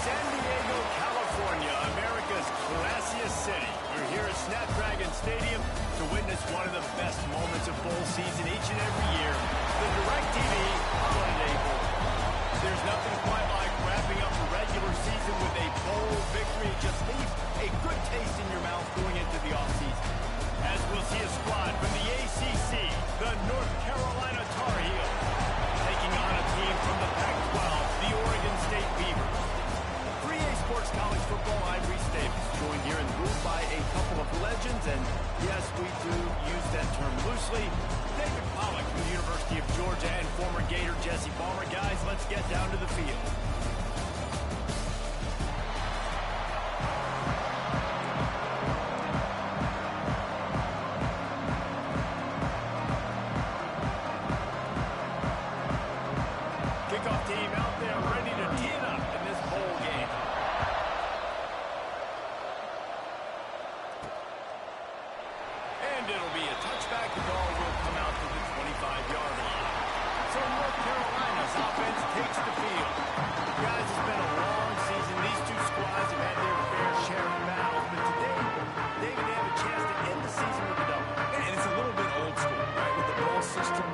San Diego, California, America's classiest city. We're here at Snapdragon Stadium to witness one of the best moments of bowl season each and every year. The DirecTV Holiday Bowl. There's nothing quite like wrapping up the regular season with a bowl victory. It just leaves a good taste in your mouth going into the offseason. As we'll see a squad from the ACC, the North Carolina Tar Heels, taking on a team from the Pac-12, the Oregon State Beavers. For EA Sports College Football, I'm Reese Davis, joined here in the booth by a couple of legends, and yes, we do use that term loosely. David Pollack from the University of Georgia and former Gator Jesse Palmer. Guys, let's get down to the field. Kickoff team out there ready to tee it up in this bowl game. And it'll be a touchback. The ball will come out to the 25-yard line. So North Carolina's offense takes the field. Guys, it's been a long season. These two squads have had their fair share of battles, but today, they even have a chance to end the season with a double. And it's a little bit old school, right? With the ball system,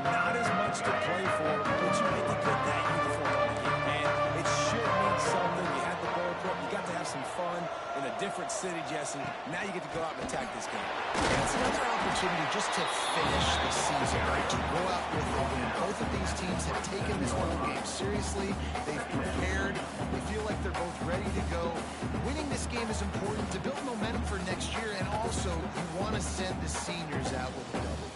not as much to play for, but you like to get that uniform on again. And it should mean something. You had the ball club. You got to have some fun in a different city, Jesse. Now you get to go out and attack this game. And it's another opportunity just to finish the season, right? To go out with a win. Both of these teams have taken this bowl game seriously. They've prepared. They feel like they're both ready to go. Winning this game is important to build momentum for next year, and also you want to send the seniors out with a double.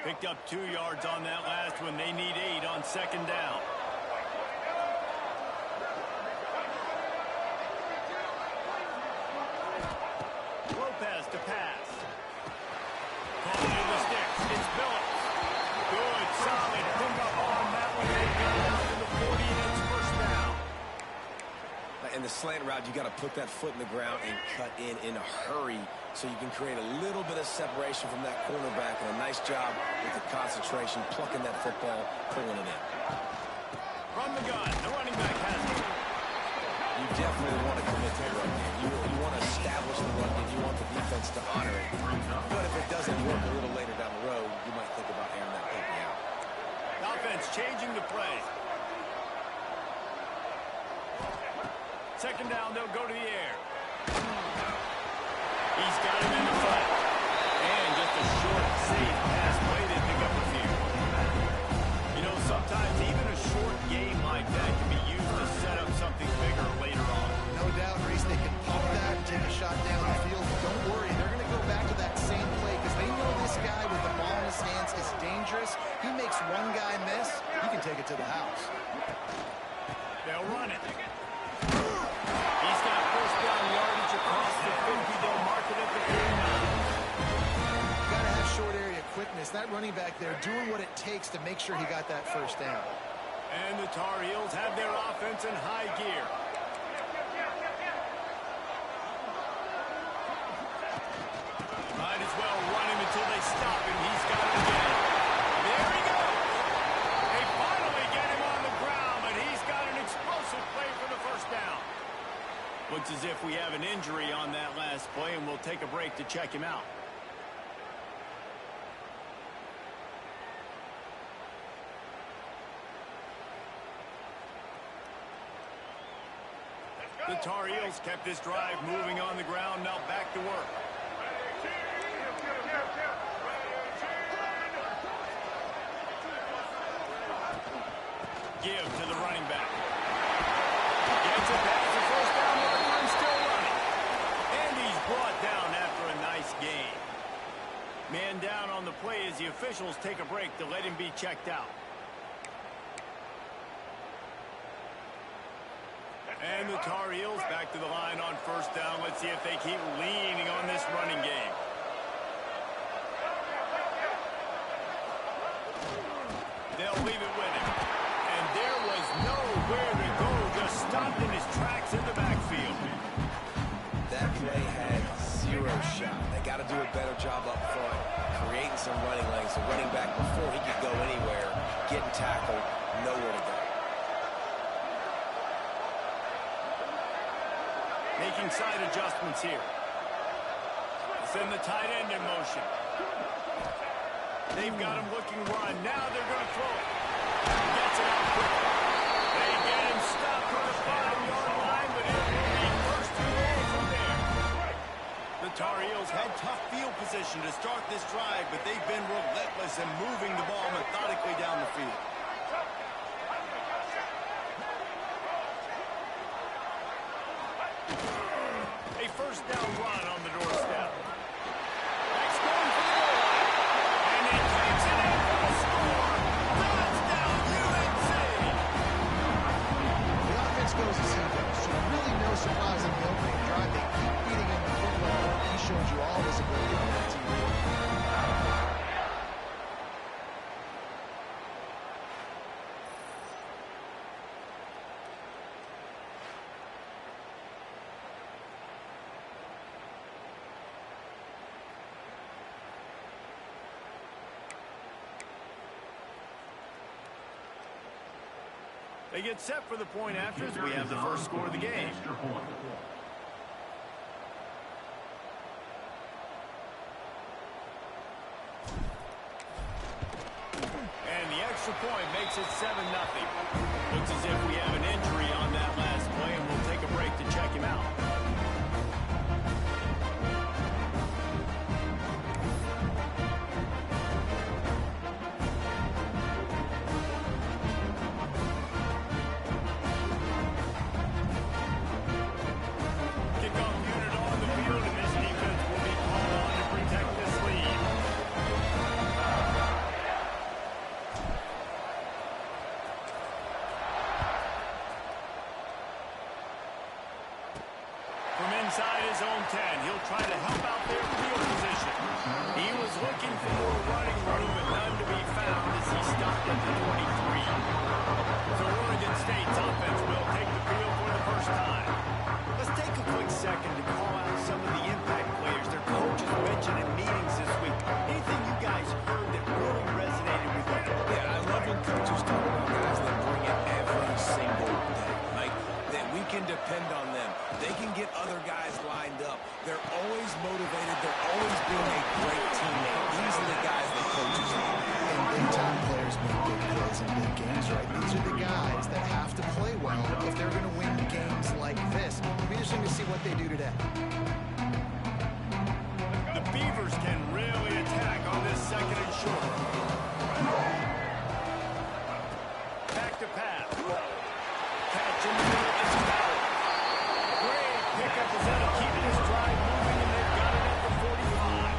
Picked up 2 yards on that last one. They need 8 on second down. Lopez to pass. Calling in the sticks. It's Phillips. Good, solid pick-up on that one. They got it out to the 40, and it's first down. In the slant route, you got to put that foot in the ground and cut in a hurry so you can create a little bit of separation from that cornerback, and a nice job with the concentration, plucking that football, pulling it in. From the gun, the running back has it. You definitely want to commit to the run game. You want to establish the run game. You want the defense to honor it. But if it doesn't work a little later down the road, you might think about airing that baby out. Offense changing the play. Second down, they'll go to the air. He's got him in the front. And just a short, safe pass play. They pick up a few. You know, sometimes even a short game like that can be used to set up something bigger later on. No doubt, Reese, they can pump that, take a shot down the field. But don't worry, they're going to go back to that same play because they know this guy with the ball in his hands is dangerous. He makes one guy miss, he can take it to the house. They'll run it. He's got first down yardage across the 50. They'll mark it at the 39. Got to have short area quickness. That running back there doing what it takes to make sure he got that first down. And the Tar Heels have their offense in high gear. Might as well run him until they stop him. He's got it again. There he goes. They finally get him on the ground, but he's got an explosive play for the first down. Looks as if we have an injury on that last play, and we'll take a break to check him out. The Tar Heels kept this drive moving on the ground. Now back to work. Give to the running back. Gets it past the first down marker and still running. And he's brought down after a nice gain. Man down on the play as the officials take a break to let him be checked out. And the Tar Heels back to the line on first down. Let's see if they keep leaning on this running game. They'll leave it with him. And there was nowhere to go. Just stopped in his tracks in the backfield. That play had zero shot. They got to do a better job up front, creating some running lanes. The running back, before he could go getting tackled, nowhere to go. Making side adjustments here. Send the tight end in motion. They've got him looking run. Now they're going to throw it. He gets it out quickly. They get him stopped on the 5-yard line, but it will be first and goal from there. The Tar Heels had tough field position to start this drive, but they've been relentless in moving the ball methodically down the field. A first down run on the doorstep. Next going for the goal line. And he takes it in for the score. Touchdown, UNC! The offense goes as he goes, so really no surprise in the opening drive. They keep beating him with football. He showed you all his ability on that TV. They get set for the point after as we have the first score of the game. And the extra point makes it 7-0. Looks as if we have an injury on that last play, and we'll take a break to check him out. Inside his own 10, he'll try to help out their field position. He was looking for more running room, but none to be found as he stopped at the 23. So Oregon State's offense will take the field for the first time. Let's take a quick second to call out some of the impact players their coaches mentioned in meetings this week. Anything you guys heard that really resonated with them? Yeah, I love when coaches talk about guys that bring it every single day. Like, that we can depend on them. They can get other guys lined up. They're always motivated. They're always being a great teammate. These are the guys that coaches need. And big-time players make big plays in big games, right? These are the guys that have to play well if they're going to win games like this. It'll be interesting to see what they do today. The Beavers can really attack on this second and short. Back to pass. Catch in the middle. It's Bauer. Great pickup is going to keep this drive moving, and they've got it at the 45.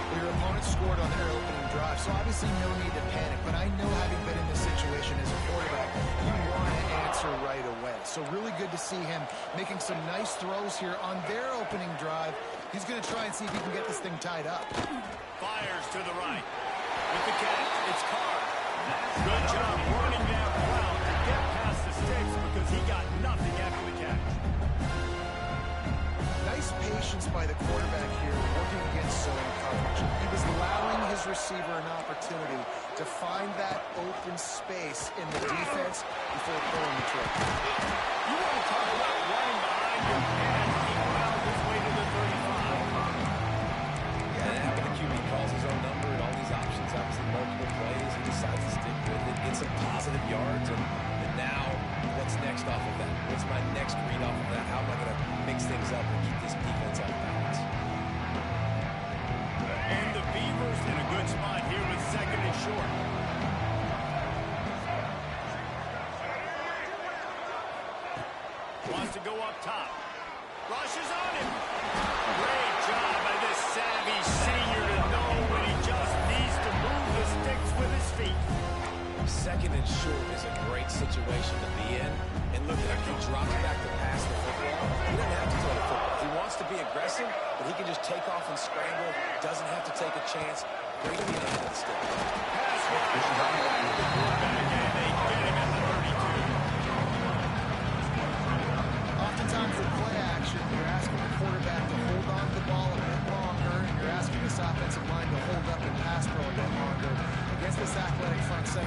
Well, your opponent scored on their opening drive, so obviously no need to panic. But I know, having been in this situation as a quarterback, you want to answer right away. So really good to see him making some nice throws here on their opening drive. He's going to try and see if he can get this thing tied up. Fires to the right. With the catch, it's Carr. Good job running that route to get past the sticks because he got nothing after the catch. Nice patience by the quarterback here, working against zone coverage. He was allowing his receiver an opportunity to find that open space in the defense before pulling the trigger. You want to talk about running behind your man. He found his way to the 35. Yeah, that happened. The QB calls his own number and all these options, obviously multiple plays. He decides to stick with it, get some positive yards, and now what's next off of that? What's my next read off of that? How am I going to mix things up and keep this defense off balance? And the Beavers in a good spot here with second and short. Wants to go up top. Rushes on him. Great job by this savvy senior to know when he just needs to move the sticks with his feet. Second and short is a great situation to be in. And look, after he drops back to pass the football, he doesn't have to throw the football. He wants to be aggressive, but he can just take off and scramble. Doesn't have to take a chance. Great to be ahead of the stick. Pass rush. The quarterback, and they get him at the 32. Oftentimes with play action, you're asking the quarterback to hold on to the ball a bit longer, and you're asking this offensive line to hold up and pass pro a bit longer. Against this athletic front seven,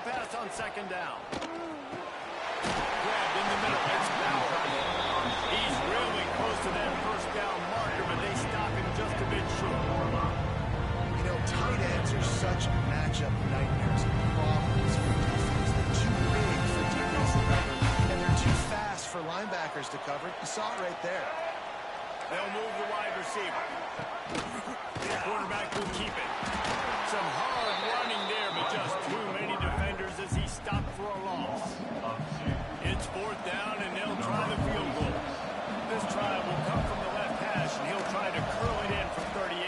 pass on second down. Grabbed in the middle. It's Bauer. He's really close to that first down marker, but they stop him just a bit short. You know, tight ends are such matchup nightmares and problems for defense. They're too big for DBs to cover, and they're too fast for linebackers to cover. You saw it right there. They'll move the wide receiver. The quarterback will keep it. Some hard running there, but just too many defenders as he stopped for a loss. It's fourth down, and they'll try the field goal. This try will come from the left hash, and he'll try to curl it in from 38.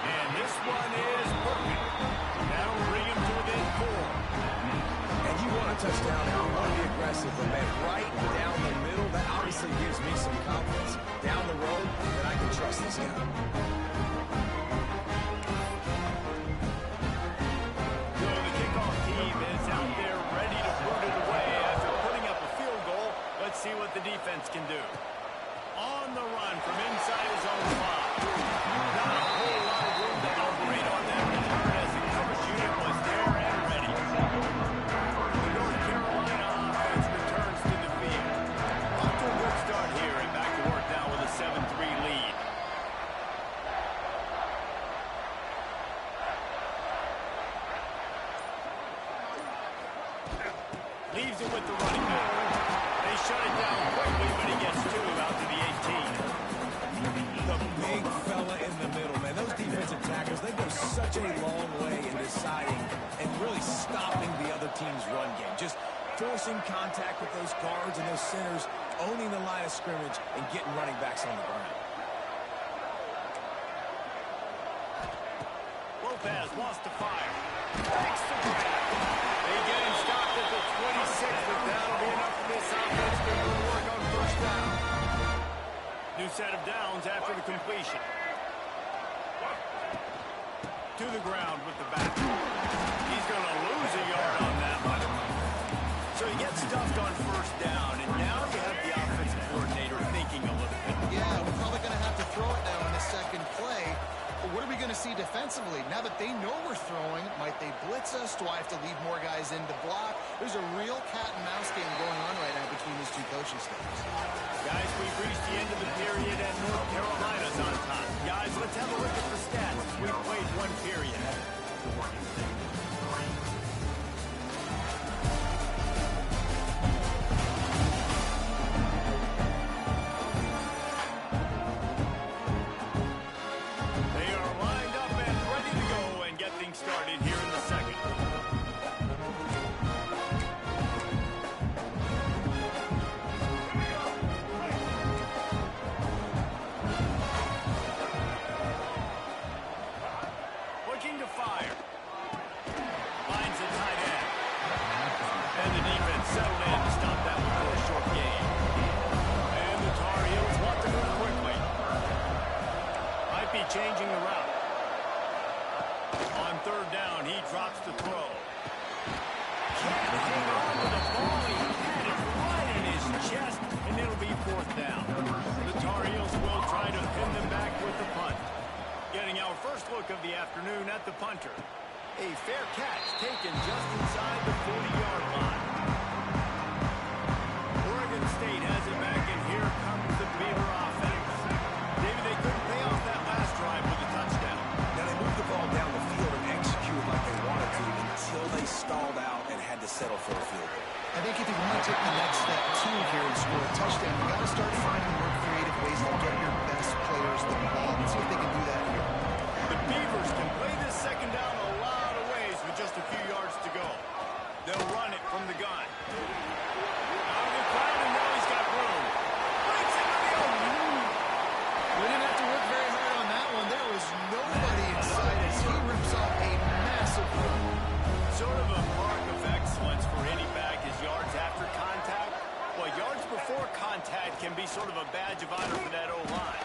And this one is perfect. That'll bring him to within 4. And you want a touchdown, and you want to be aggressive, but man, right down the middle, that obviously gives me some confidence down the road that I can trust this guy. So the kickoff team is out there ready to put it away after putting up a field goal. Let's see what the defense can do. On the run from inside his own 5. Not a whole lot of room to operate on that return as the coverage unit was there and ready. The North Carolina offense returns to the field. Off to a good start here and back to work now with a 7-3 lead. Leaves it with the running back. They shut it down quickly, but he gets 2 out to the 18. The big fella in the middle, man. Those defensive tackles, they go such a long way in deciding and really stopping the other team's run game. Just forcing contact with those guards and those centers, owning the line of scrimmage, and getting running backs on the ground. Lopez wants to fire. Takes the grab. They get him stopped at the 26, but that'll be enough for this offense to go to work on first down. New set of downs after the completion. To the ground with the back. He's going to lose a yard on that one. So he gets stuffed on first down, and now you have the offensive coordinator thinking a little bit. Yeah, we're probably going to have to throw it now in the second play. But what are we going to see defensively? Now that they know we're throwing, might they blitz us? Do I have to leave more guys in to block? There's a real cat and mouse game going on right now between these two coaching staffs. Guys, we've reached the end of the period, and North Carolina's on top. Guys, let's have a look at the stats. We've played one period. They are lined up and ready to go and get things started here in the second. Looking to fire. Finds a tight end. And the defense settled in to stop that one for a short gain. And the Tar Heels want to move quickly. Might be changing the route. On third down, he drops the throw. Can't hang on to the ball. He had it right in his chest, and it'll be fourth down. The Tar Heels will try to pin them back with the punt. Getting our first look of the afternoon at the punter. A fair catch taken just inside the 40-yard line. Oregon State has it back, and here comes the Beaver offense. Maybe they couldn't pay off that last drive with a touchdown. Now they moved the ball down the field and executed like they wanted to until they stalled out and had to settle for a field goal. I think if you want to take the next step, too, here and score a touchdown, you got to start finding more creative ways to get your best players the ball. Let's see if they can do that here. The Beavers can play this second down a lot of ways with just a few yards to go. They'll run it from the gun. Out of the crowd, and now he's got room. Breaks into the open. We didn't have to work very hard on that one. There was nobody inside as he rips off a massive run. Sort of a mark of excellence for any back is yards after contact. Well, yards before contact can be sort of a badge of honor for that O-line.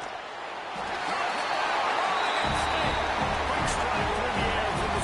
Quick strike through the air for the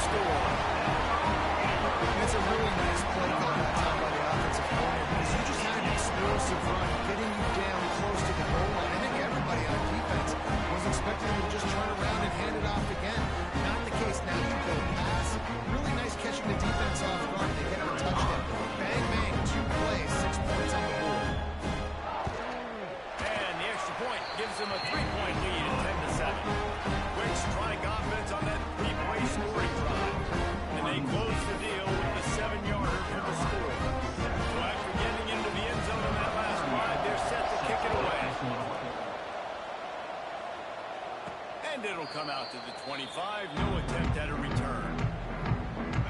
25, no attempt at a return.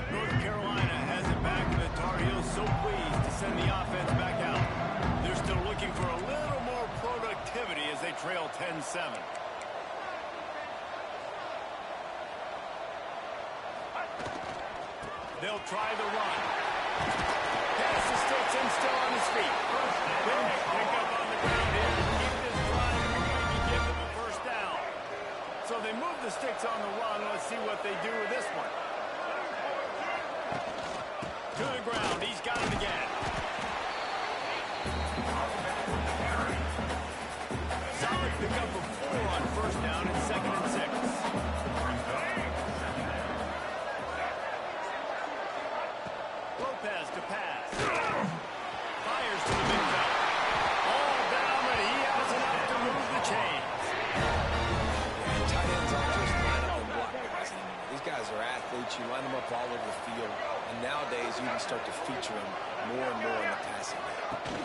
North Carolina has it back, and the Tar Heels so pleased to send the offense back out. They're still looking for a little more productivity as they trail 10-7. They'll try the run. Pass to Sticks and still on his feet. Big pick up on the ground here to keep this drive and maybe give them a first down. So they move the Sticks on the run. Let's see what they do with this one. To the ground. He's got it again. Solid pickup of 4 on first down and 2nd and 6. Lopez to pass. Fires to the big fella. All down, but he has enough to move the chains. And tight ends aren't just line up and block guys anymore. These guys are athletes. You line them up all over the field. And nowadays, you can start to feature them more and more in the passing game.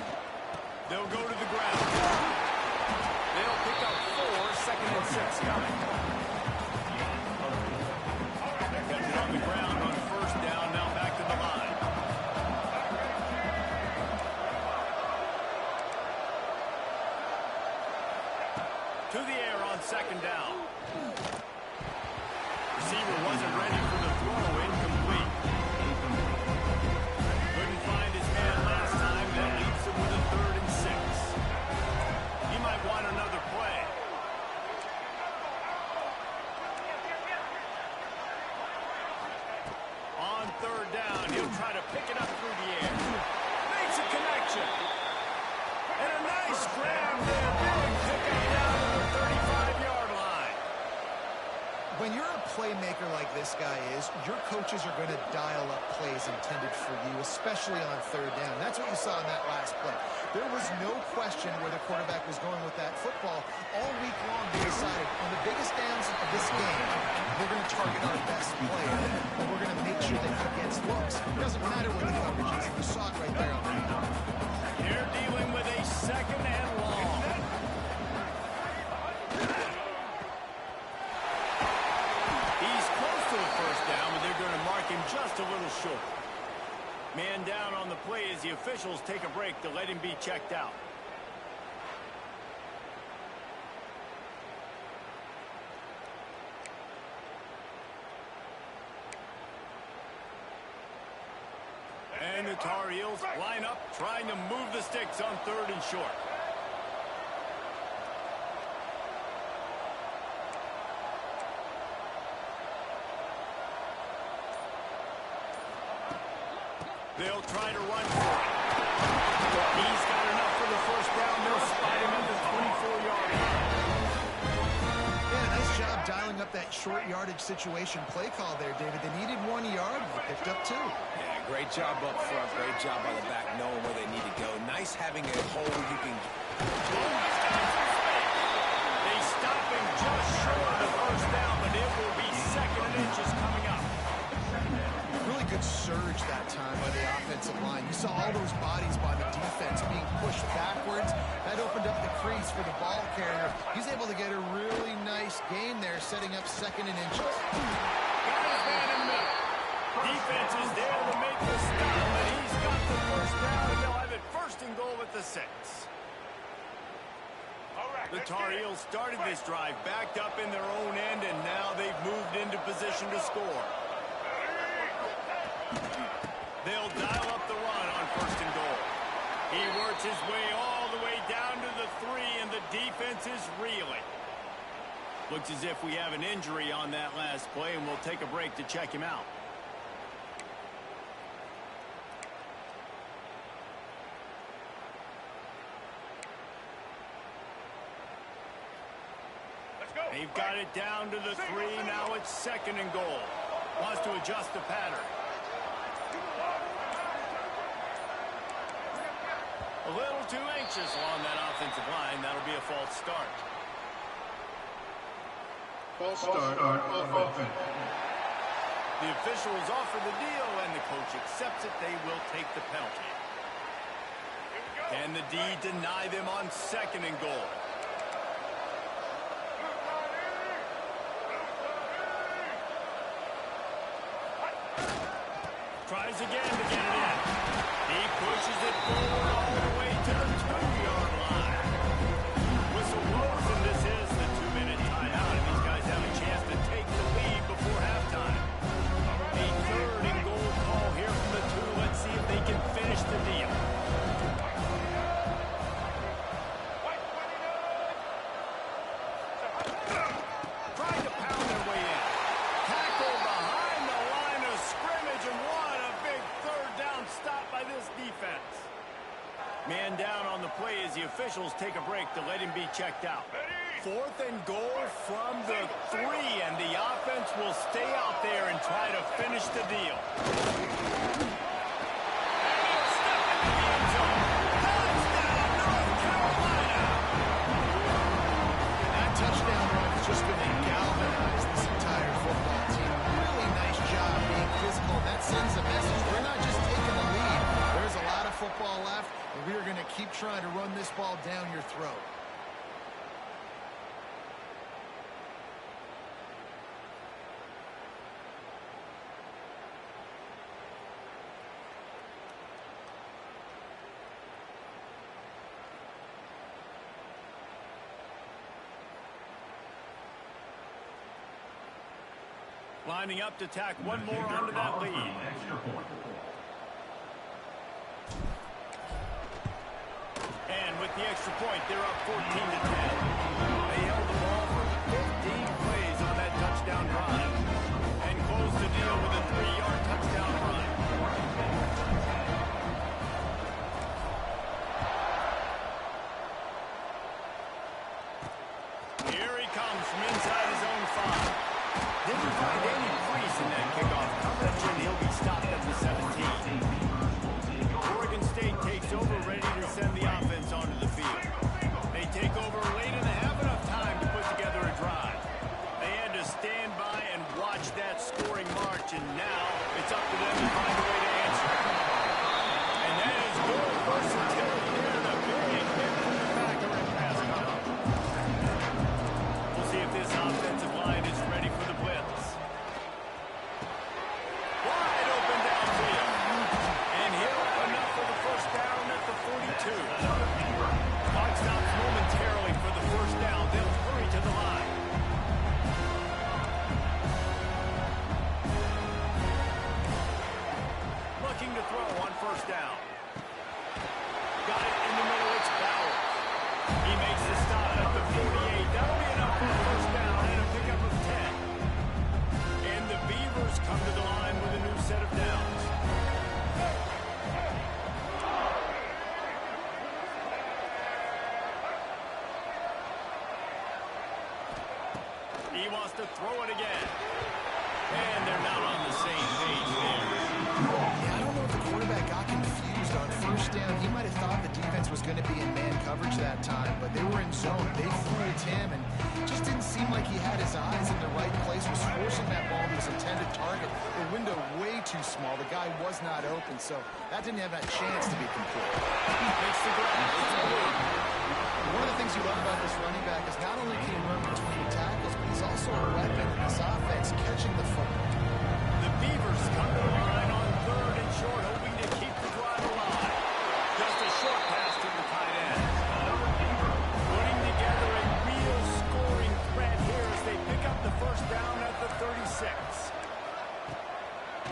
They'll go to the ground. They'll pick up 4, 2nd and 6 coming. Catch it on the ground on first down. Now back to the line. To the air on 2nd down. Receiver wasn't ready for the throw. Incomplete. Couldn't find his man last time. That leaves him with a 3rd and 6. He might want another play. On 3rd down, he'll try to pick it up through the air. Makes a connection. And a nice grab there. Big pickup down to the 35-yard line. When you're a playmaker like this guy is, your coaches are going to dial up plays intended for you, especially on 3rd down. That's what you saw in that last play. There was no question where the quarterback was going with that football. All week long, they decided on the biggest downs of this game, we're going to target our best player, and we're going to make sure that he gets looks. It doesn't matter what the coverage is. You saw it right there on that. They're dealing with a 2nd and long. He's close to the first down, but they're going to mark him just a little short. Man down on the play as the officials take a break to let him be checked out. And the Tar Heels line up, trying to move the Sticks on 3rd and short. They'll try to run for it. He's got enough for the first down. They'll spot him at the 24-yard line. Yeah, nice job dialing up that short yardage situation play call there, David. They needed 1 yard. They picked up 2. Yeah, great job up front. Great job by the back knowing where they need to go. Nice having a hole you can... They stop him just short of the first down, but it will be 2nd and inches coming up. Really good surge that time by the offensive line. You saw all those bodies by the defense being pushed backwards. That opened up the crease for the ball carrier. He's able to get a really nice gain there, setting up 2nd and inches. Got his man in the middle. Defense is there to make the stop, but he's got the first down, and they'll have it 1st and goal at the 6. The Tar Heels started this drive backed up in their own end, and now they've moved into position to score. They'll dial up the run on 1st and goal. He works his way all the way down to the 3, and the defense is reeling. Looks as if we have an injury on that last play, and we'll take a break to check him out. They've got it down to the 3. Now it's 2nd and goal. Wants to adjust the pattern. A little too anxious along that offensive line. That'll be a false start. False start on offense. The officials offer the deal, and the coach accepts it. They will take the penalty. Can the D deny them on 2nd and goal? Tries again to get it in. He pushes it forward all the way to the 2-yard line. Whistle blows, and this is the 2-minute timeout, and these guys have a chance to take the lead before halftime. A 3rd and goal call here from the 2. Let's see if they can finish the deal. Trying to pound their way in. Tackle behind the line of scrimmage, and what a big 3rd down stop by this defense. Man down on the play as the officials take a break to let him be checked out. 4th and goal from the 3, and the offense will stay out there and try to finish the deal. Touchdown run has just been a galvanize this entire football team. Really nice job being physical. That sends a message. We're not just taking the lead. There's a lot of football left, and we are going to keep trying to run this ball down your throat. Lining up to tack one more onto that lead. And with the extra point, they're up 14-10. They held the ball for 15 plays on that touchdown drive and closed the deal with a 3-yard touchdown run. Here he comes from inside his own 5. Didn't find any crease in that kickoff coverage, and he'll be stopped at the 17. Oregon State takes over, ready to send the offense onto the field. They take over late and they have enough time to put together a drive. They had to stand by and watch that scoring march, and now it's up to them to find a way to answer. And that is good versatility there, and a big hit from the backer and pass cover. We'll see if this offensive line is ready for the blitz. Wide open downfield. And he'll have enough for the first down at the 42. Clock stops momentarily for the first down. They'll hurry to the line. Looking to throw on first down. Got it in the middle. It's Bauer. He makes the stop at the 48. That'll be enough for a first down and a pickup of 10. And the Beavers come to the line with a new set of downs. He wants to throw it again. And they're not on the same page there. Yeah, I don't know if the quarterback got confused on first down. He might have thought the defense was going to be in man coverage that time, but they were in zone. They fooled him, and just didn't seem like he had his eyes in the right place, was forcing that ball to his intended target. The window way too small. The guy was not open, so that didn't have that chance to be complete. Makes the grab. One of the things you love about this running back is not only can he run between tackles, but he's also a weapon in this offense, catching the football. The Beavers come to the line on 3rd and short, hoping to keep the drive alive. Just a short pass to the tight end. Putting together a real scoring threat here as they pick up the first down at the 36.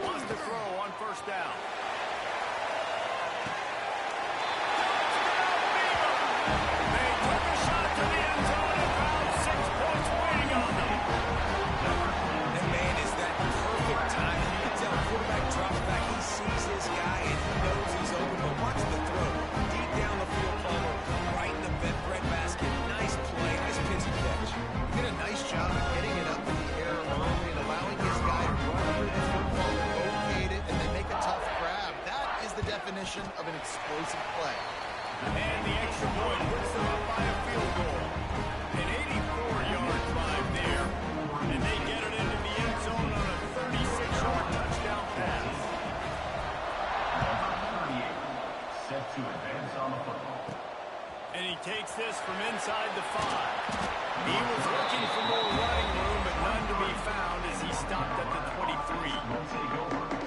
Wants to throw on first down. They took a shot to the end zone and found 6 points waiting on them. And man, is that perfect time. You can tell quarterback drops back. He sees his guy and he knows he's open. But watch the throw. Deep down the field, Palmer, right in the bent bread basket. Nice play, nice pitch and catch. He did a nice job of getting it up in the air early and allowing his guy to run under the football, locate it, and then make a tough grab. That is the definition of an explosive play. And the extra point puts them up by a field goal. An 84-yard drive there. And they get it into the end zone on a 36-yard touchdown pass. Set to advance on the football. And he takes this from inside the 5. He was looking for more running room, but none to be found as he stopped at the 23.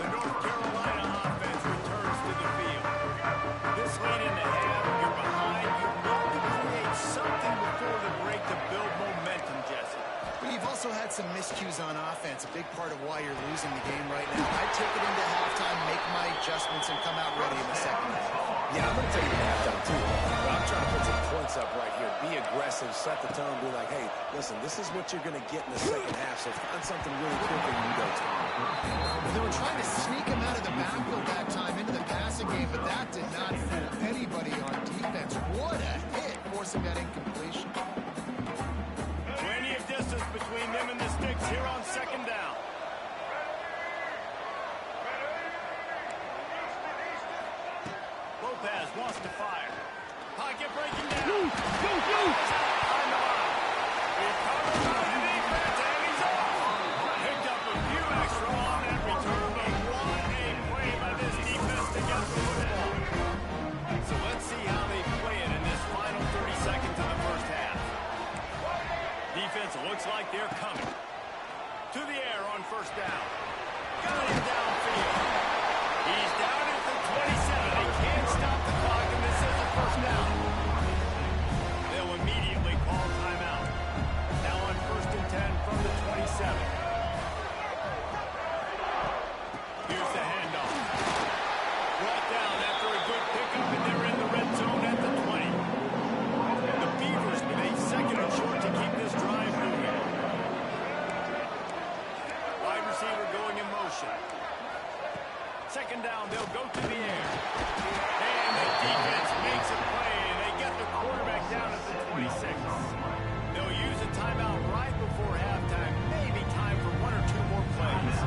miscues on offense, a big part of why you're losing the game right now. I'd take it into halftime, make my adjustments, and come out ready in the second half. Yeah, I'm going to take it to halftime, too. But I'm trying to put some points up right here. Be aggressive, set the tone, be like, hey, listen, this is what you're going to get in the second half, so find something really quick and you go to it. They were trying to sneak him out of the backfield that time into the passing game, but that did not fool anybody on defense. What a hit, forcing that incompletion. Plenty of distance between them and the sticks here on second down. Lopez wants to fire. Pocket breaking down. Go! On the line. He's covered by the defense, and he's off. Picked up a few extra on that return, but what a play by this defense to get the football. So let's see how they play it in this final 30 seconds of the first half. Defense looks like they're coming. To the air on first down. Got him downfield. He's down at the 27. They can't stop the clock, and this is the first down. They'll immediately call timeout. Now on first and 10 from the 27. Here's the handoff. Brought down after a good pickup, and they're in the red zone at the 20. The Beavers with a second and short to keep this drive moving. Wide receiver going in motion. Second down, they'll go to the air. And the defense makes a play, and they get the quarterback down at the 26. They'll use a timeout right before halftime. Maybe time for one or two more plays.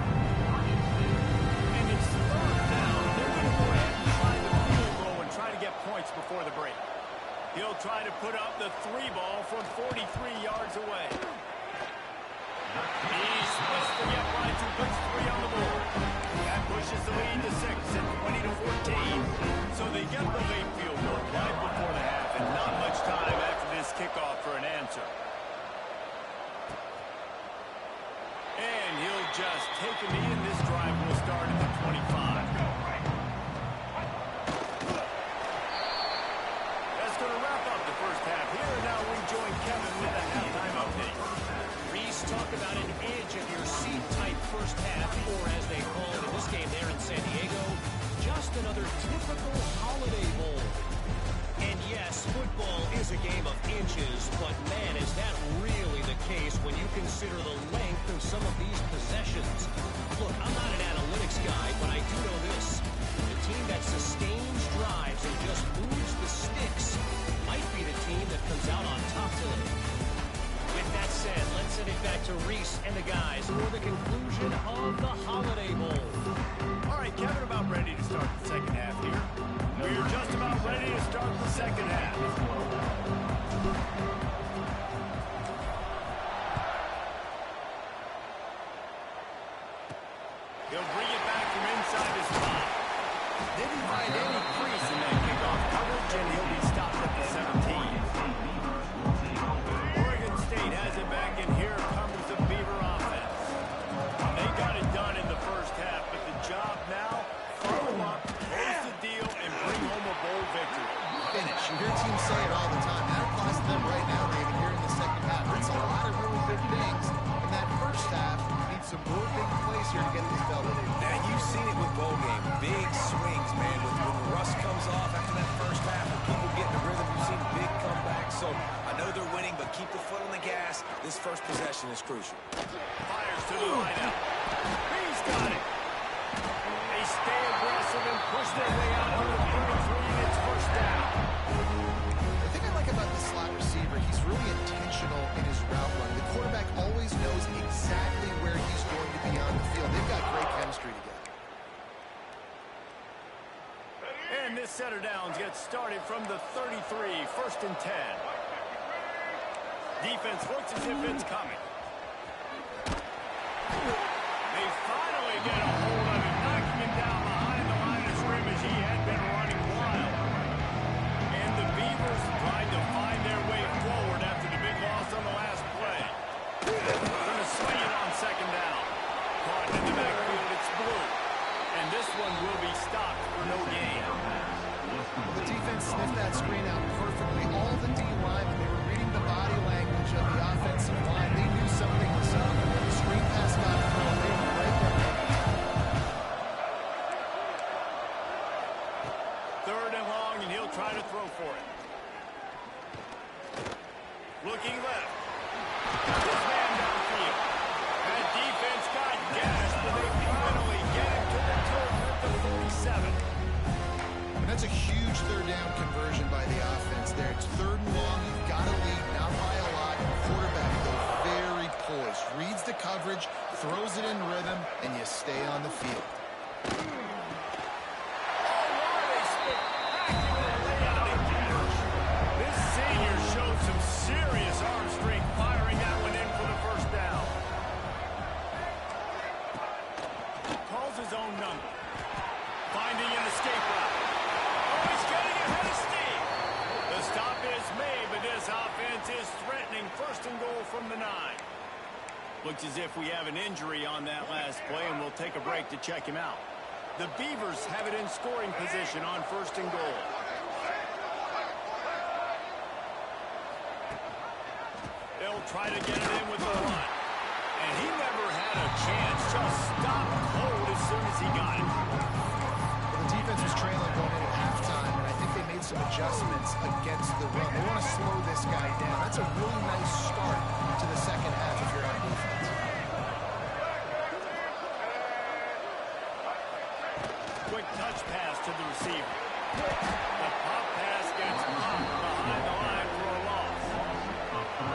And it's third down. They're going to go ahead and try the field goal and try to get points before the break. He'll try to put up the 3-ball from 43 yards away. He splits the uprights and puts 3 on the board. That pushes the lead to 6 at 20-14. So they get the late field goal right before the half, and not much time after this kickoff for an answer. And he'll just take a knee, and this drive will start at the 25. That's going to wrap up the first half here, and now we join Kevin with the halftime update. Talk about an edge-of-your-seat type first half, or as they call it in this game there in San Diego, just another typical holiday bowl. And yes, football is a game of inches, but man, is that really the case when you consider the length of some of these possessions. Look, I'm not an analytics guy, but I do know this. The team that sustains drives and just moves the sticks might be the team that comes out on top today. With that said, let's send it back to Reese and the guys for the conclusion of the Holiday Bowl. All right, Kevin, about ready to start the second half here. We're just about ready to start the second half. He'll bring it back from inside his spot. Didn't find any crease in that kickoff coverage, and he'll be stopped at the 17. State has it back, and here comes the Beaver offense. They got it done in the first half, but the job now, follow up, close the deal, and bring home a bowl victory. Finish. You hear teams say it all the time. That applies to them right now, David, here in the second half. It's a lot of really big things. In that first half, you need some real big plays here to get this belt. Now, you've seen it with bowl game. Big swings, man. When the rust comes off after that first half, when people get in the rhythm, you've seen big comebacks. So I know they're winning, but keep the foot on the gas. This first possession is crucial. Fires to the wideout. He's got it. They stay aggressive and push their way out on the 33, and it's first down. The thing I like about the slot receiver, he's really intentional in his route run. The quarterback always knows exactly where he's going to be on the field. They've got great chemistry together. And this setter downs gets started from the 33, first and 10. Defense looks as if it's coming. They finally get a hold of him, knocking him down behind the line of scrimmage. He had been running wild. And the Beavers trying to find their way forward after the big loss on the last play. Going to swing it on second down. Caught in the backfield, it's blue. And this one will be stopped for no gain. The defense sniffed that screen out perfectly. All the D linemen, they were reading reading the body language of the offensive line. They knew something was up. The screen pass got thrown. They were right where they were. Third and long, and he'll try to throw for it. Looking left. This man downfield. That defense got gas, but they finally get him to the turf at the 47. And that's a huge third down conversion by the offense there. It's third and long. You've got to lead, not by a lot. Quarterback, though, very poised. Reads the coverage, throws it in rhythm, and you stay on the field. This senior showed some serious arm strength firing that one in for the first down. Calls his own number. Finding an escape route. Oh, he's getting ahead of steam. The stop is made, but this offense is threatening first and goal from the 9. Looks as if we have an injury on that last play, and we'll take a break to check him out. The Beavers have it in scoring position on first and goal. They'll try to get it in with the run. And he never had a chance. Just stopped cold as soon as he got it. Well, the defense was trailing going in at halftime, and I think they made some adjustments against the run. They want to slow this guy down. That's a really nice start to the second half if you're on defense. Quick touch pass to the receiver. The pop pass gets popped behind the line for a loss.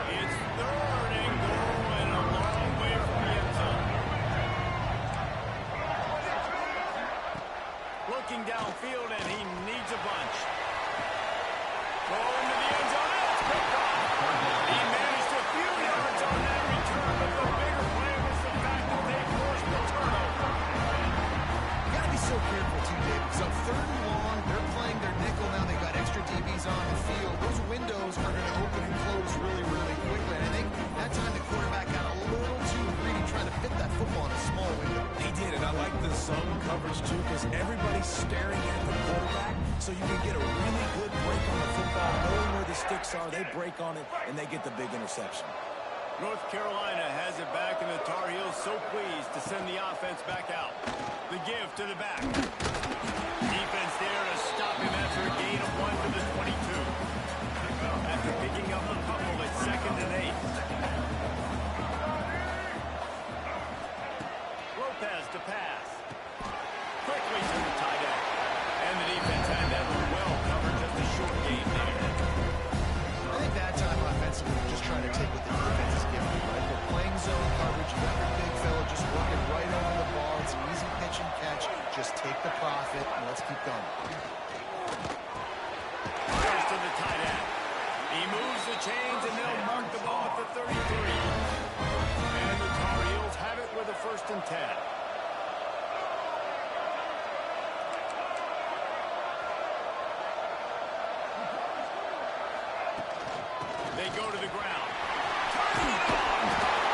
It's third and goal and a long way from the end zone. Looking downfield, and he needs a bunch. Throw into the end zone. It's picked off. He managed a few yards on that return, but the bigger play was the fact that they forced the turnover. You got to be so careful, too, Dave, because on third and long, they're playing their nickel now. They've got extra DBs on the field. Those windows are going to open and close really, really quickly. And I think that time the quarterback got a little too greedy trying to fit that football in a small window. He did, and I like the zone coverage, too, because everybody's staring at the quarterback, so you can get a really good break on the football. Knowing where the sticks are, they break on it, and they get the big interception. North Carolina has it back, and the Tar Heels so pleased to send the offense back out. The give to the back. Defense there to stop him after a gain of 1 to the 22. After picking up a couple at 2nd and 8. Lopez to pass. Quickly to the tight end. And the defense had that one well covered, just a short game there. I think that time offensively, we're just trying to take what the defense is giving them, right? They're playing zone coverage. You got your big fella just working right over the ball. It's an easy pitch and catch. Just take the profit, and let's keep going. Goes to the tight end. He moves the chains, and they'll mark the ball at the 33. And the Tar Heels have it with a 1st and 10. They go to the ground. Turning it on.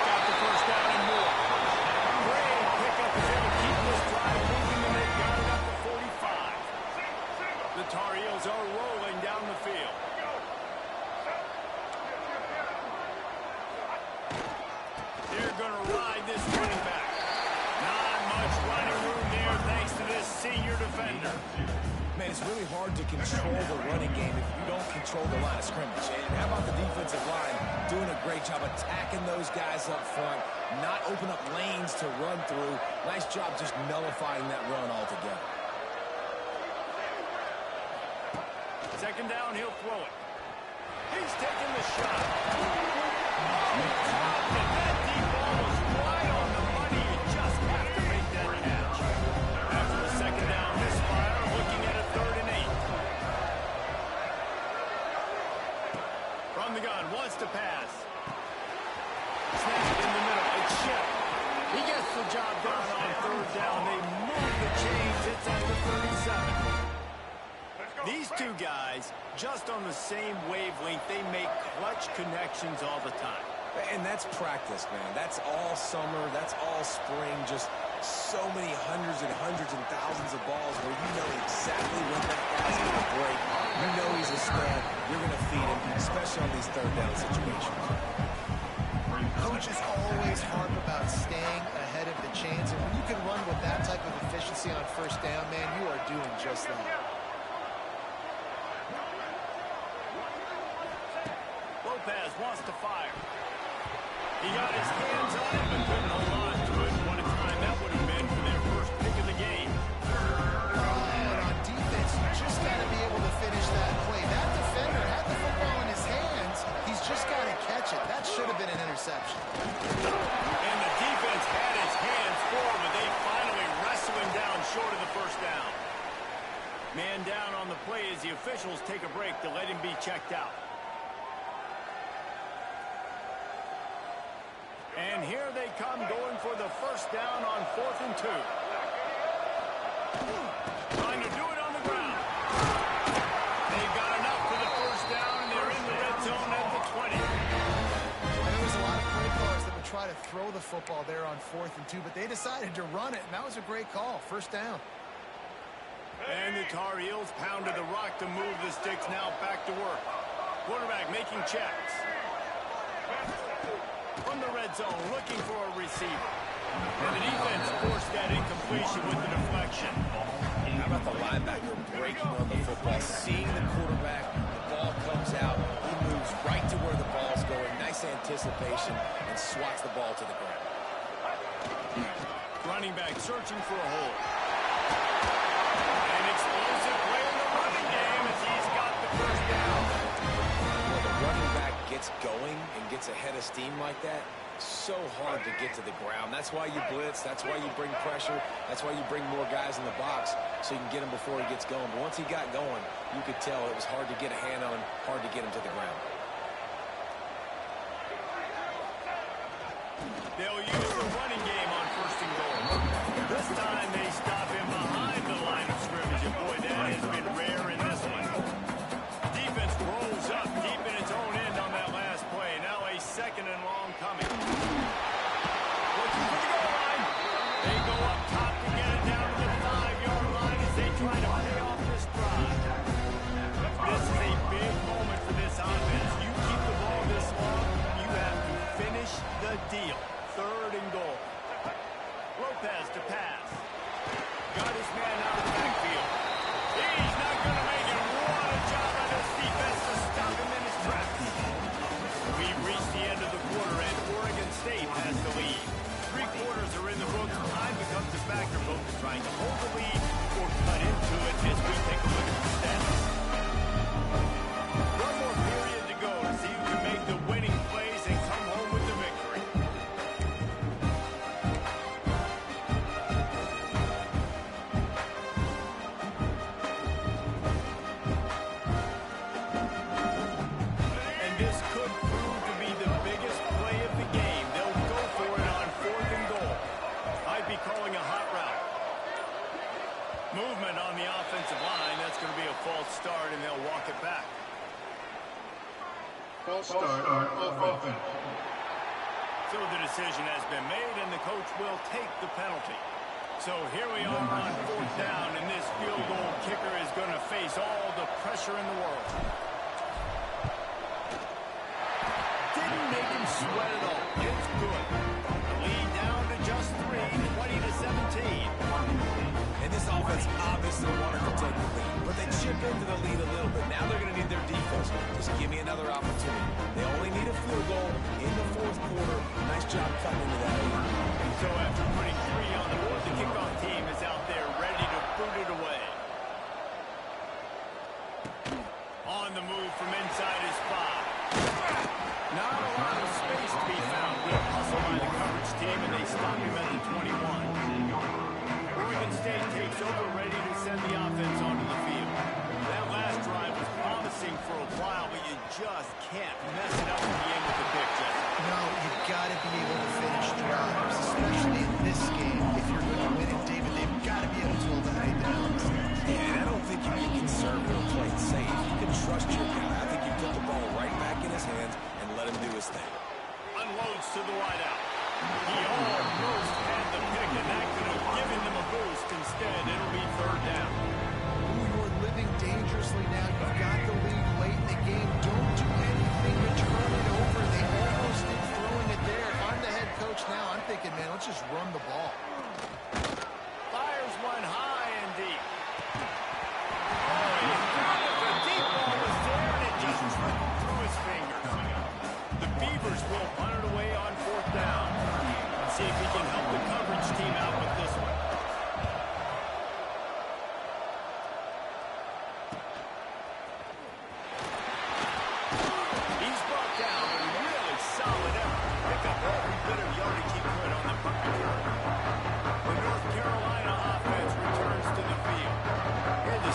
Got the first down and more. Great pickup is able to keep this drive moving, and they've got it up to 45. The Tar Heels are rolling down the field. They're going to ride this running back. Not much running room there thanks to this senior defender. Man, it's really hard to control the running game if you don't control the line of scrimmage. And how about the defensive line doing a great job attacking those guys up front, not open up lanes to run through. Nice job just nullifying that run altogether. 2nd down, he'll throw it. He's taking the shot. That deep ball was right on the money. You just have to make that catch. After the 2nd down misfire, looking at a 3rd and 8. From the gun, wants to pass. Snapped in the middle. It's Shep. He gets the job done on 3rd down. They move the chains. It's at the 37. These two guys, just on the same wavelength, they make clutch connections all the time. And that's practice, man. That's all summer. That's all spring. Just so many hundreds and thousands of balls where you know exactly when that guy's going to break. You know he's a stud. You're going to feed him. especially on these third down situations. Coaches always harp about staying ahead of the chains, and when you can run with that type of efficiency on first down, man, you are doing just that. Lopez wants to fire. He got his hands on it, but couldn't hold on to it. What a time that would have been for their first pick of the game. And on defense, you just got to be able to finish that play. That defender had the football in his hands. He's just got to catch it. That should have been an interception. And the defense had his hands full, but they finally wrestle him down short of the first down. Man down on the play as the officials take a break to let him be checked out. And here they come, going for the first down on 4th and 2. Trying to do it on the ground. They've got enough for the first down, and they're in the red zone at the 20. And there was a lot of play callers that would try to throw the football there on 4th and 2, but they decided to run it, and that was a great call. First down. And the Tar Heels pounded the rock to move the sticks, now back to work. Quarterback making checks. From the red zone, looking for a receiver. And the defense forced that incompletion with the deflection. How about the linebacker breaking on the football, seeing the quarterback, the ball comes out, he moves right to where the ball's going, nice anticipation, and swats the ball to the ground. Running back searching for a hole. An explosive play in the running game as he's got the first down. When the running back gets going and gets ahead of steam like that, so hard to get to the ground. That's why you blitz. That's why you bring pressure. That's why you bring more guys in the box so you can get him before he gets going. But once he got going, you could tell it was hard to get a hand on him, hard to get him to the ground. They'll use the running game on 1st and goal. This time they stop him behind the line of scrimmage. And boy, that has been rare in this one. Defense rolls up deep in its own end on that last play. Now a 2nd and long coming. Looking for the goal line. They go up top to get it down to the 5-yard line as they try to pay off this drive. This is a big moment for this offense. You keep the ball this long, you have to finish the deal. 3rd and goal. Lopez to pass. Got his man out of the backfield. He's not going to make it. What a job by this defense to stop him in his tracks. We've reached the end of the quarter, and Oregon State has the lead. 3 quarters are in the books. Time becomes a factor, both trying to hold the lead or cut into it as we take a look at the stats. One more period to go to see who can make the winning plays and come home with the victory. And this could prove to be the biggest play of the game. They'll go for it on 4th and goal. I'd be calling a hot route. Movement on the offensive line. That's going to be a false start, and they'll walk it back. False start on offense. So the decision has been made, and the coach will take the penalty. So here we are on 4th down, and this field goal kicker is going to face all the pressure in the world. Didn't make him sweat at all. It's good. The lead down to just 3, 20-17. And this offense obviously wanted to take the lead, but they chip into the lead a little bit. Now they're going to need their defense. Just give me another opportunity. They only need a field goal in the 4th quarter. Nice job cutting into that lead. So after putting 3 on the board, the kickoff team is out there ready to boot it away. On the move from inside his 5. Not a lot of space to be found. Good hustle by the coverage team, and they stop him at the 21. Oregon State takes over, ready to send the offense onto the field. That last drive was promising for a while, but you just can't mess it up at the end of the pick, Jeff. No, you've got to be able to finish drives, especially in this game.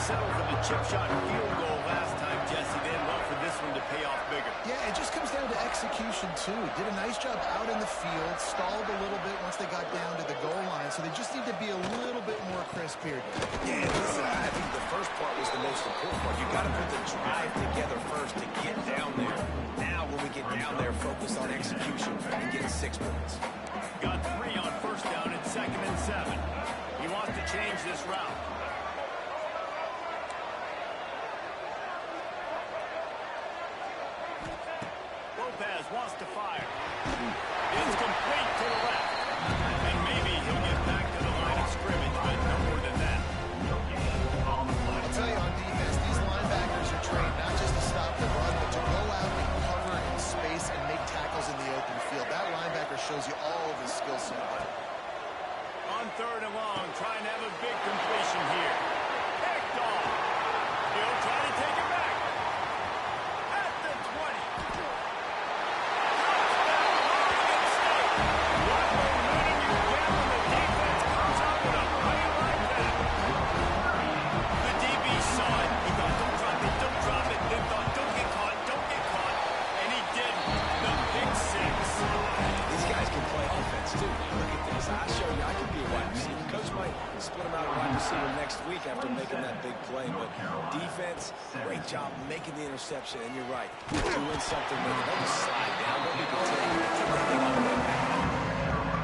settle for the chip shot field goal last time, Jesse. They'd love for this one to pay off bigger. Yeah, it just comes down to execution, too. Did a nice job out in the field, stalled a little bit once they got down to the goal line, so they just need to be a little bit more crisp here. Yeah, listen, I think the first part was the most important part. You got to put the drive together first to get down there. Now, when we get down there, focus on execution and get 6 points. Got 3 on first down and 2nd and 7. He wants to change this route. Lopez wants to fire. It's complete to the left. And maybe he'll get back to the line of scrimmage, but no more than that. I'll tell you, on defense, these linebackers are trained not just to stop the run, but to go out and cover in space and make tackles in the open field. That linebacker shows you all of his skill set. On 3rd and long, trying to have a big completion here. Picked off. He'll try to take it back. At the 20. What momentum you get when the defense comes out with a play like that. The DB saw it. He thought, don't drop it, don't drop it. Then thought, don't get caught, don't get caught. And he did the pick 6. These guys can play offense, too. Look at this. I show you I can be a wide receiver. Coach might split him out a wide receiver next week after making that big play. But defense, great job making the interception. And you're right, doing something with it. Don't just slide down. Don't be contained. Take that thing all the way back.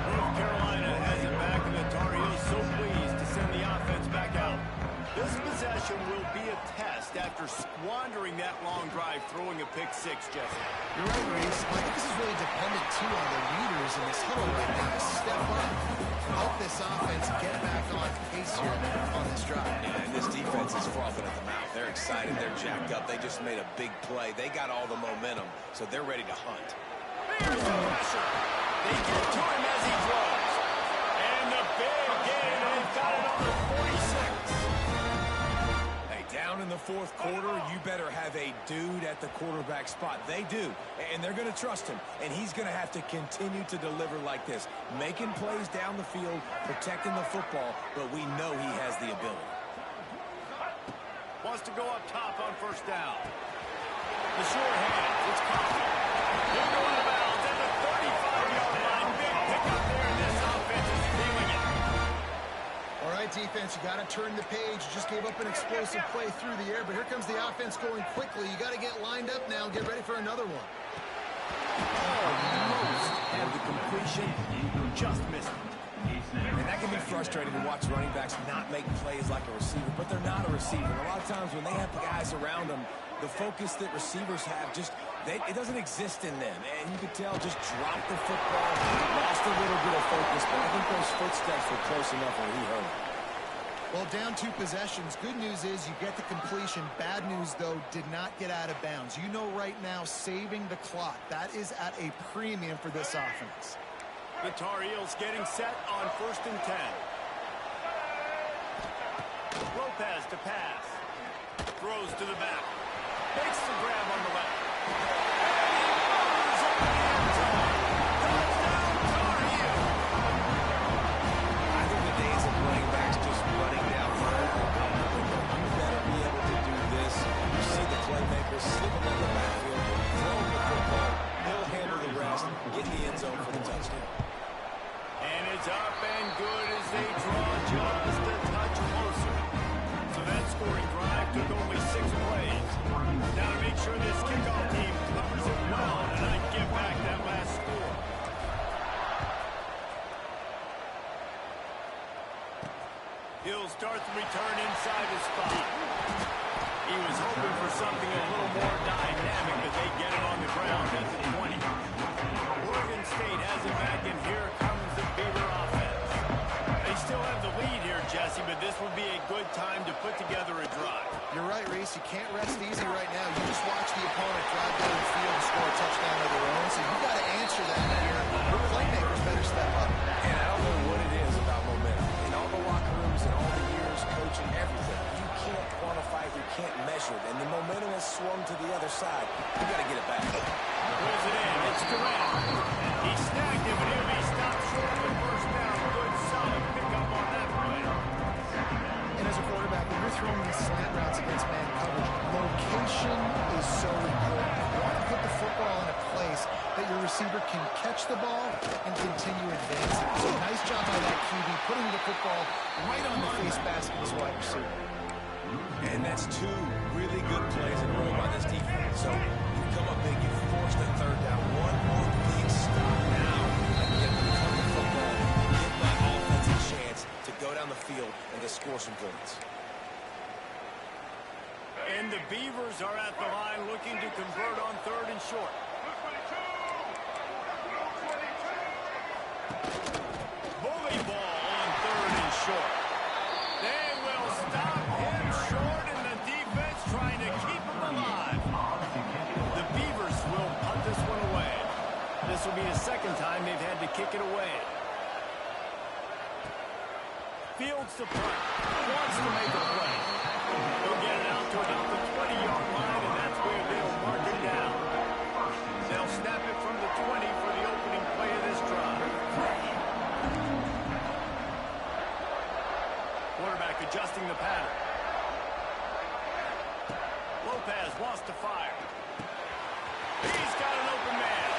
North Carolina has it back, and the Tar Heels so pleased to send the offense back out. This possession will be a test after squandering that long drive, throwing a pick 6, Jesse. You're right, Reese. I think this is really dependent, too, on the leaders in this huddle right now to step up, help this offense get back on pace here on this drive. And this defense is frothing at the mouth. They're excited. They're jacked up. They just made a big play. They got all the momentum, so they're ready to hunt. Here's the pressure. They get to him as he throws. And the big gain, and they've got it on the 46. Down in the 4th quarter, you better have a dude at the quarterback spot. They do, and they're going to trust him, and he's going to have to continue to deliver like this, making plays down the field, protecting the football, but we know he has the ability. Wants to go up top on first down. The sure hands, it's Coffee. He'll go out of bounds at the 35-yard line. Big pickup there, and this offense is feeling it. All right, defense, you got to turn the page. You just gave up an explosive play through the air, but here comes the offense going quickly. You got to get lined up now and get ready for another one. Almost had the completion, Just missed it. and that can be frustrating to watch running backs not make plays like a receiver, but they're not a receiver. A lot of times when they have guys around them, the focus that receivers have it doesn't exist in them, and you could tell just dropped the football, lost a little bit of focus, but I think those footsteps were close enough where he heard it. Well, down 2 possessions. Good news is you get the completion. Bad news, though, did not get out of bounds. You know right now, saving the clock, that is at a premium for this offense. The Tar Heels getting set on 1st and 10. Lopez to pass. Throws to the back. Makes the grab on the left. And he fires over the end zone. Touchdown, Tar Heels. I think the days of running backs just running down you better be able to do this. You see the playmakers slipping on the backfield, throwing the football. He'll handle the rest, get in the end zone for the touchdown. And it's up and good as they draw just a touch closer. So that scoring drive took only 6 plays. Now to make sure this kickoff team covers it well and not give back that last score. He'll start the return inside his spot. He was hoping for something a little more dynamic, but they get it on the ground at the 20. Oregon State has it back, and here comes the Beaver offense. They still have the lead here, Jesse, but this would be a good time to put together a drive. You're right, Reese. You can't rest easy right now. You just watch the opponent drive down the field and score a touchdown of their own, so you got to answer that here. Your playmakers better step up. And I don't know what it is about momentum. In all the locker rooms and all the years coaching everything, you can't quantify it, you can't measure it. And the momentum has swung to the other side. You got to get it back. Pulls it in. It's Durant. He snagged it, but he'll be stopped short of the first down. Good, solid pickup on that play. And as a quarterback, when you're throwing the slant routes against man coverage. Location is so important. You want to put the football in a place that your receiver can catch the ball and continue advancing. So nice job by that QB, putting the football right on the face mask of his wide receiver. And that's two really good plays in a row by this defense. So you come up big, you forced a third down. One more big stop now. I can get them to the football, give my offense a chance to go down the field and to score some points. And the Beavers are at the line looking to convert on 3rd and short. Bully ball on 3rd and short. They will stop him short, and the defense trying to keep him alive. The Beavers will punt this one away. This will be the second time they've had to kick it away. Fields to punt. Wants to make a play. They'll get it out to about the 20-yard line, and that's where they'll mark it down. They'll snap it from the 20 for the opening play of this drive. Quarterback adjusting the pattern. Lopez wants to fire. He's got an open man.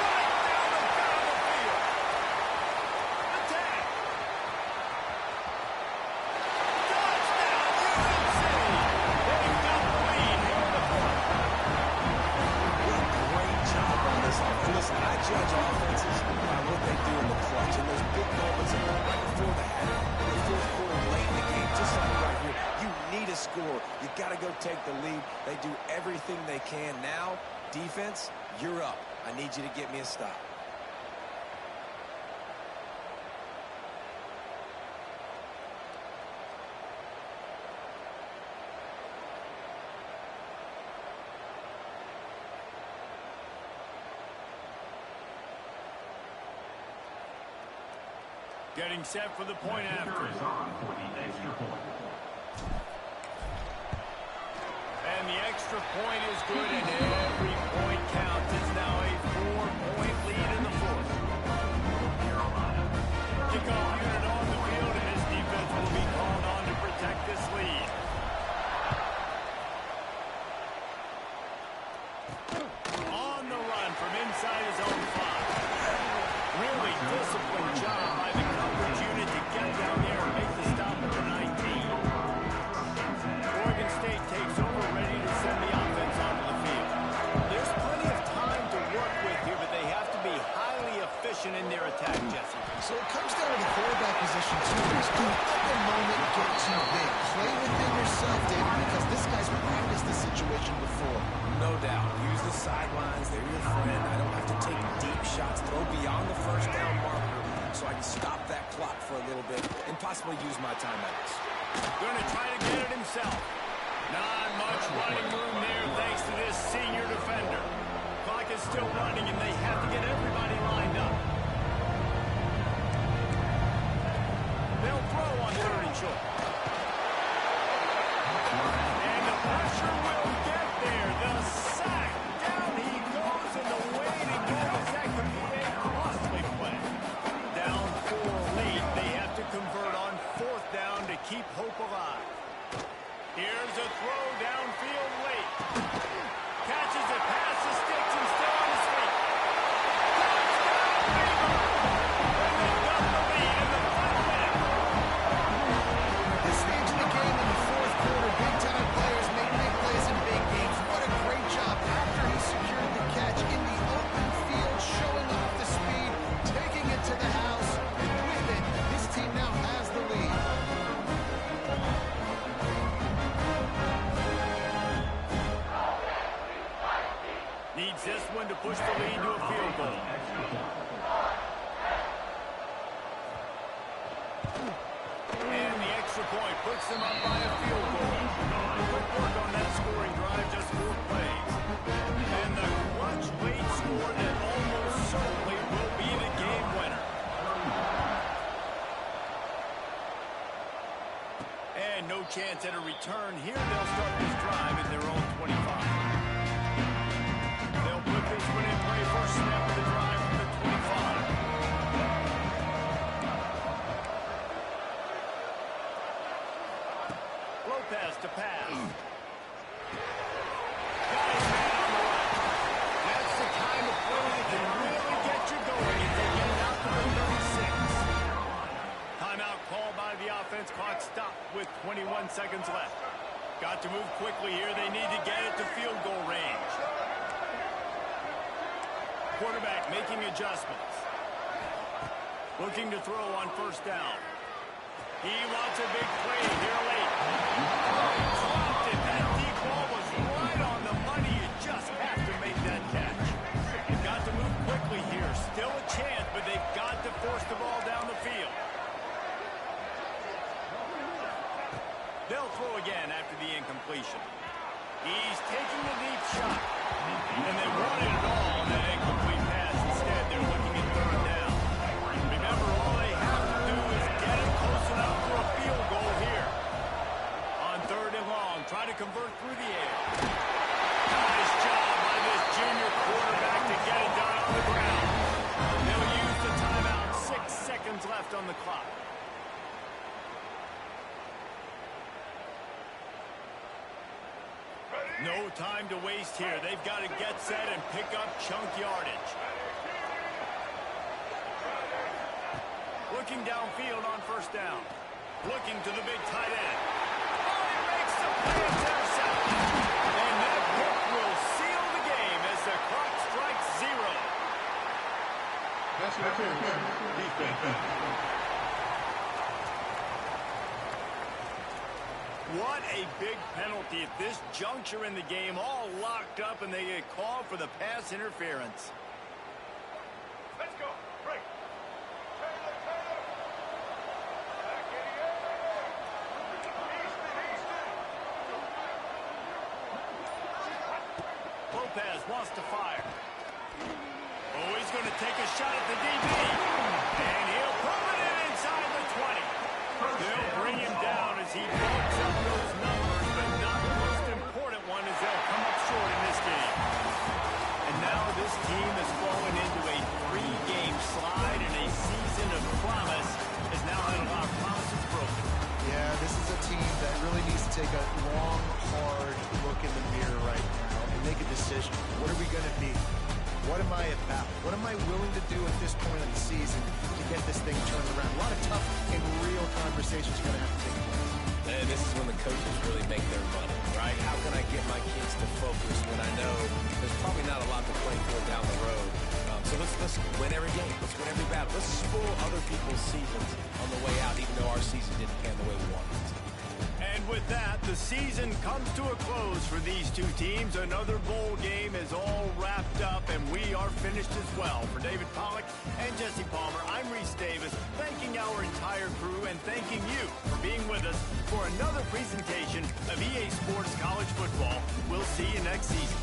Right down the middle of the field. Attack. Listen, I judge offenses by what they do in the clutch. And those big moments right before the half, in the fourth quarter, late in the game, just like right here, you need a score. You got to go take the lead. They do everything they can. Now, defense, you're up. I need you to get me a stop. Getting set for the point after. And the extra point is good, and every point counts. It's now a 4-point lead in the fourth. Kickoff unit on the field, and his defense will be called on to protect this lead. On the run from inside his own 5. Really disciplined job by the coverage unit to get down there and make the stop at the 19. Oregon State takes over, ready to send the offense onto the field. There's plenty of time to work with here, but they have to be highly efficient in their attack, Jesse. So it comes down to the quarterback position, too. Just don't let the moment get too big. Play within yourself, David, because this guy's practiced this situation before. No doubt. Use the sidelines. They're your friend. I don't have to take deep shots. Throw beyond the first down marker so I can stop that clock for a little bit and possibly use my timeouts. Going to try to get it himself. Not much running room there thanks to this senior defender. Clock is still running, and they have to get everybody lined up. They'll throw on 3rd and short. And the pressure will get there. The sack. Down he goes, and the waiting goes. That could be a costly play. Down 4 late. They have to convert on 4th down to keep hope alive. Here's a throw downfield late. Catches it past the sticks and still on his feet. And they've got the lead in the final minute. This stage of the game in the fourth quarter, big-time players make big plays in big games. What a great job after he secured the catch in the open field, showing off the speed, taking it to the house, and with it, his team now has the lead. Needs this one to push the lead to a field goal. And the extra point puts them up by a field goal. Good work on that scoring drive, just 4 plays. And the clutch late score that almost certainly will be the game winner. And no chance at a return here. They'll start this drive at their own 25. They'll put this one in play first snap of the drive from the 25. Lopez to pass. Got his man on the right. That's the kind of play that can really get you going if they get it out to the 36. Timeout called by the offense. Clock stopped with 21 seconds left. Got to move quickly here. They need to get it to field goal range. Quarterback making adjustments. Looking to throw on first down. He wants a big play here late. Dropped it. That deep ball was right on the money. You just have to make that catch. You've got to move quickly here. Still a chance, but they've got to force the ball down the field. They'll throw again after the incompletion. He's taking the deep shot. And they wanted it all on that incomplete pass. Instead, they're looking at third down. Remember, all they have to do is get it close enough for a field goal here. On third and long, try to convert through the air. Nice job by this junior quarterback to get it done on the ground. They'll use the timeout. 6 seconds left on the clock. No time to waste here. They've got to get set and pick up chunk yardage. Looking downfield on first down. Looking to the big tight end. Oh, he makes the play. It's intercepted. And that hook will seal the game as the clock strikes 0. That's your defense. What a big penalty at this juncture in the game. All locked up, and they get called for the pass interference. Let's go. Break. Lopez wants to fire. Oh, he's going to take a shot at the DB. And he'll put it in inside the 20. They'll bring him down as he bulks up those numbers, but not the most important one as they'll come up short in this game. And now this team has fallen into a 3-game slide, and a season of promise has now had a lot of promises broken. Yeah, this is a team that really needs to take a long, hard look in the mirror right now and make a decision. What are we going to be? What am I about? What am I willing to do at this point of the season to get this thing turned around? A lot of tough and real conversations are going to have to take place. And this is when the coaches really make their money, right? How can I get my kids to focus when I know there's probably not a lot to play for down the road? So let's win every game. Let's win every battle. Let's spoil other people's seasons on the way out, even though our season didn't pan the way we wanted it to. And with that, the season comes to a close for these two teams. Another bowl game is all wrapped up, and we are finished as well. For David Pollack and Jesse Palmer, I'm Reese Davis, thanking our entire crew and thanking you for being with us for another presentation of EA Sports College Football. We'll see you next season.